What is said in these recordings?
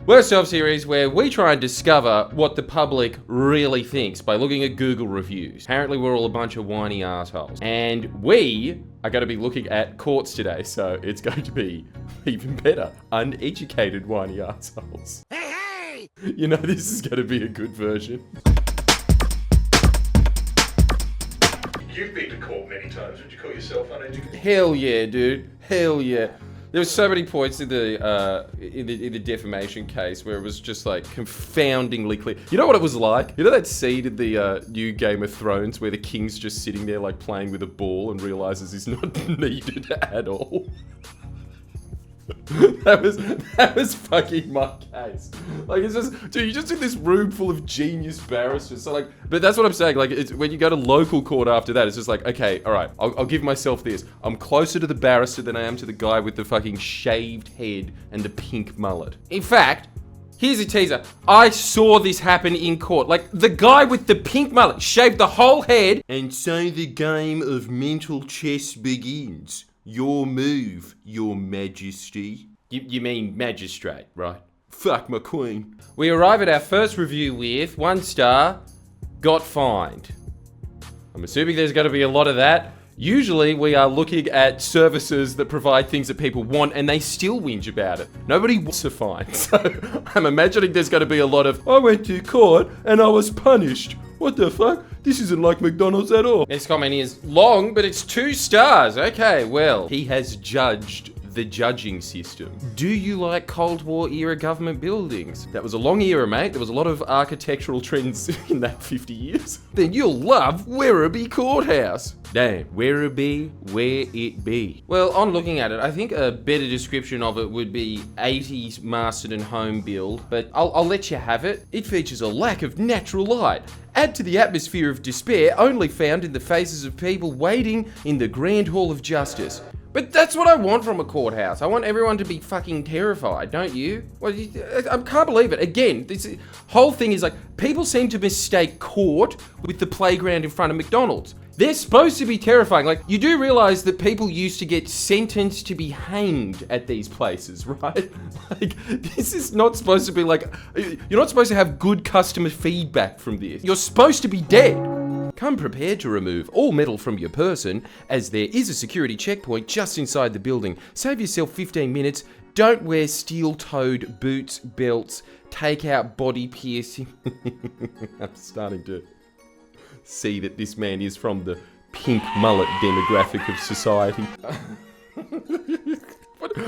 Worst of series where we try and discover what the public really thinks by looking at Google reviews. Apparently we're all a bunch of whiny assholes. And we are going to be looking at courts today, so it's going to be even better. Uneducated whiny assholes. Hey! You know, this is going to be a good version. You've been to court many times. Would you call yourself uneducated? Hell yeah, dude. Hell yeah. There were so many points in the defamation case where it was just like confoundingly clear. You know what it was like? You know that scene in the new Game of Thrones where the king's just sitting there like playing with a ball and realizes he's not needed at all? That was fucking my case. Like, it's just, dude, you're just in this room full of genius barristers. So like, but that's what I'm saying. Like, it's when you go to local court after that, it's just like, okay, all right, I'll give myself this. I'm closer to the barrister than I am to the guy with the fucking shaved head and the pink mullet. In fact, here's a teaser. I saw this happen in court. Like, the guy with the pink mullet shaved the whole head. And so the game of mental chess begins. Your move, your majesty. You mean magistrate, right? Fuck my queen. We arrive at our first review with 1 star, got fined. I'm assuming there's going to be a lot of that. Usually we are looking at services that provide things that people want and they still whinge about it. Nobody wants a fine. So I'm imagining there's going to be a lot of, I went to court and I was punished. What the fuck? This isn't like McDonald's at all. This comment is long, but it's 2 stars. Okay, well, he has judged the judging system. Do you like Cold War era government buildings? That was a long era, mate. There was a lot of architectural trends in that 50 years. Then you'll love Werribee Courthouse. Damn, Werribee, where it be. Well, on looking at it, I think a better description of it would be 80s Masterton home build, but I'll let you have it. It features a lack of natural light. Add to the atmosphere of despair only found in the faces of people waiting in the Grand Hall of Justice. But that's what I want from a courthouse. I want everyone to be fucking terrified, don't you? Well, I can't believe it. Again, this whole thing is like, people seem to mistake court with the playground in front of McDonald's. They're supposed to be terrifying. Like, you do realize that people used to get sentenced to be hanged at these places, right? Like, this is not supposed to be like, you're not supposed to have good customer feedback from this. You're supposed to be dead. Come prepared to remove all metal from your person, as there is a security checkpoint just inside the building. Save yourself 15 minutes. Don't wear steel-toed boots, belts, take out body piercing. I'm starting to see that this man is from the pink mullet demographic of society.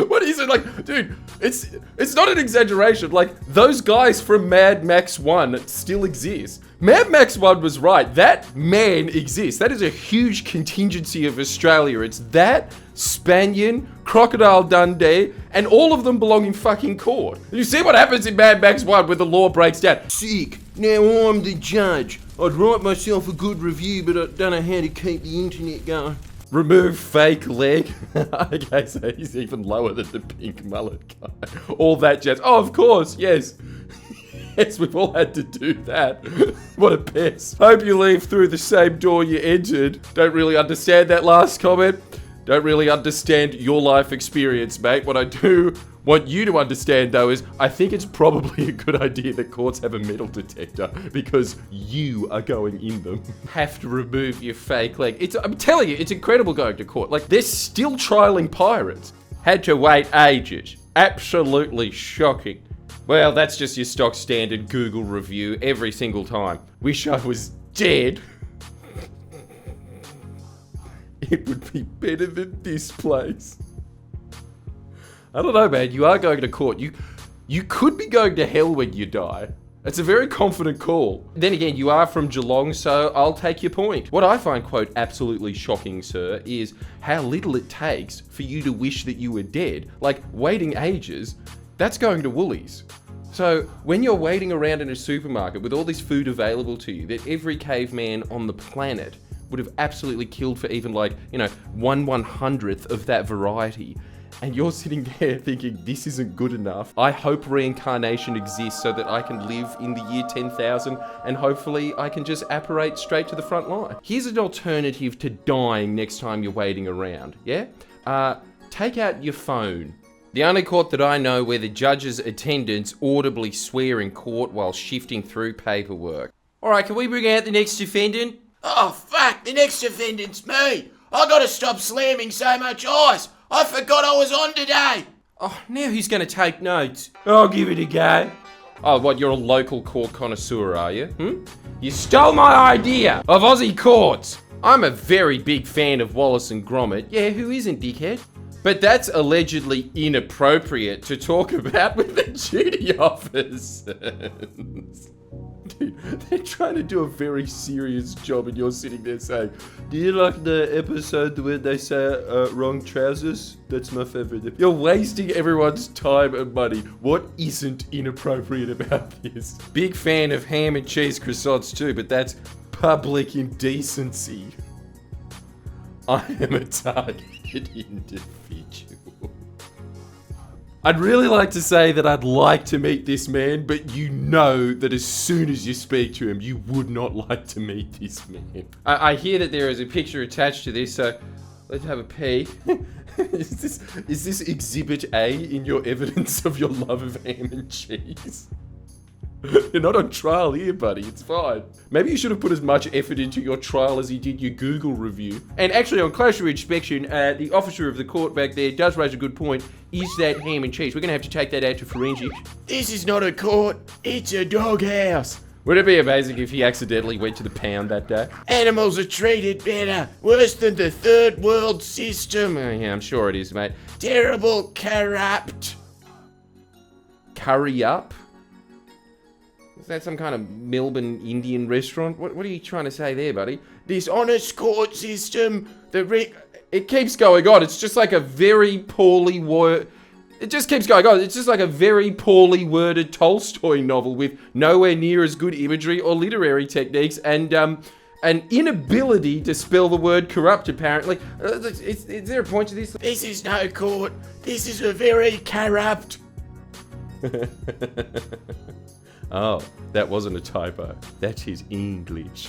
What is it like, dude? It's not an exaggeration. Like, those guys from Mad Max 1 still exist. Mad Max 1 was right. That man exists. That is a huge contingency of Australia. It's that, Spanian, Crocodile Dundee, and all of them belong in fucking court. You see what happens in Mad Max 1 where the law breaks down. Sick. Now I'm the judge. I'd write myself a good review, but I don't know how to keep the internet going. Remove fake leg. Okay, so he's even lower than the pink mullet guy. All that jazz. Oh, of course, yes. Yes, we've all had to do that. What a pest. Hope you leave through the same door you entered. Don't really understand that last comment. Don't really understand your life experience, mate. What I do want you to understand, though, is I think it's probably a good idea that courts have a metal detector because you are going in them. Have to remove your fake leg. I'm telling you, it's incredible going to court. Like, they're still trialing pirates. Had to wait ages. Absolutely shocking. Well, that's just your stock standard Google review every single time. Wish I was dead. It would be better than this place. I don't know, man. You are going to court. You could be going to hell when you die. It's a very confident call. Then again, you are from Geelong, so I'll take your point. What I find, quote, absolutely shocking, sir, is how little it takes for you to wish that you were dead. Like, waiting ages, that's going to Woolies. So when you're waiting around in a supermarket with all this food available to you that every caveman on the planet would have absolutely killed for even like, 1/100th of that variety, and you're sitting there thinking, this isn't good enough. I hope reincarnation exists so that I can live in the year 10,000 and hopefully I can just apparate straight to the front line. Here's an alternative to dying next time you're waiting around, yeah? Take out your phone The only court that I know where the judge's attendants audibly swear in court while shifting through paperwork. Alright, can we bring out the next defendant? Oh, fuck, the next defendant's me. I gotta stop slamming so much ice. I forgot I was on today. Oh, now who's gonna take notes? I'll give it a go. Oh, what, you're a local court connoisseur, are you? You stole my idea of Aussie courts. I'm a very big fan of Wallace and Gromit. Yeah, who isn't, dickhead? But that's allegedly inappropriate to talk about with the duty officers. Dude, they're trying to do a very serious job and you're sitting there saying, do you like the episode where they say wrong trousers? That's my favorite. You're wasting everyone's time and money. What isn't inappropriate about this? Big fan of ham and cheese croissants too, but that's public indecency. I am a targeted individual. I'd really like to say that I'd like to meet this man, but you know that as soon as you speak to him, you would not like to meet this man. I hear that there is a picture attached to this, so let's have a peek. Is this Exhibit A in your evidence of your love of ham and cheese? You're not on trial here, buddy. It's fine. Maybe you should have put as much effort into your trial as you did your Google review. And actually, on closer inspection, the officer of the court back there does raise a good point. Is that ham and cheese? We're going to have to take that out to forensics. This is not a court, it's a doghouse. Would it be amazing if he accidentally went to the pound that day? Animals are treated better, worse than the third world system. Oh, yeah, I'm sure it is, mate. Terrible, corrupt. Curry up? Is that some kind of Melbourne Indian restaurant? What are you trying to say there, buddy? Dishonest court system, It keeps going on. It's just like a very poorly worded... It just keeps going on. It's just like a very poorly worded Tolstoy novel with nowhere near as good imagery or literary techniques and an inability to spell the word corrupt, apparently. Is there a point to this? This is no court. This is a very corrupt. Oh, that wasn't a typo. That is English.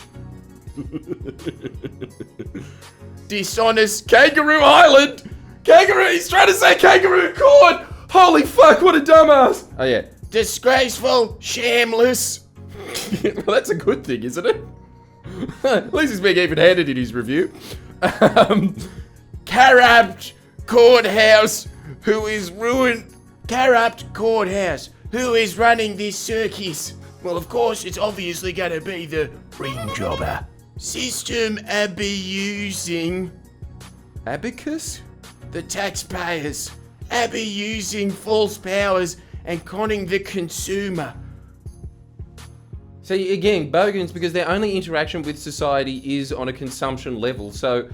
Dishonest Kangaroo Island. Kangaroo! He's trying to say kangaroo court! Holy fuck, what a dumbass! Oh yeah. Disgraceful, shamless. Well, that's a good thing, isn't it? At least he's being even-handed in his review. Corrupt courthouse who is ruined. Corrupt courthouse who is running this circus. Well, of course, it's obviously going to be the ring jobber. System abusing. Abacus? The taxpayers. Abusing false powers and conning the consumer. So again, bogans, because their only interaction with society is on a consumption level. So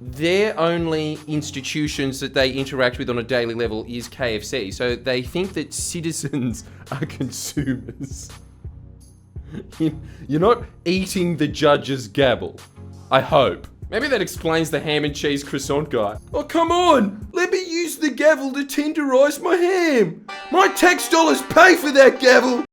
their only institutions that they interact with on a daily level is KFC. So they think that citizens are consumers. You're not eating the judge's gavel. I hope. Maybe that explains the ham and cheese croissant guy. Oh, come on! Let me use the gavel to tenderize my ham! My tax dollars pay for that gavel!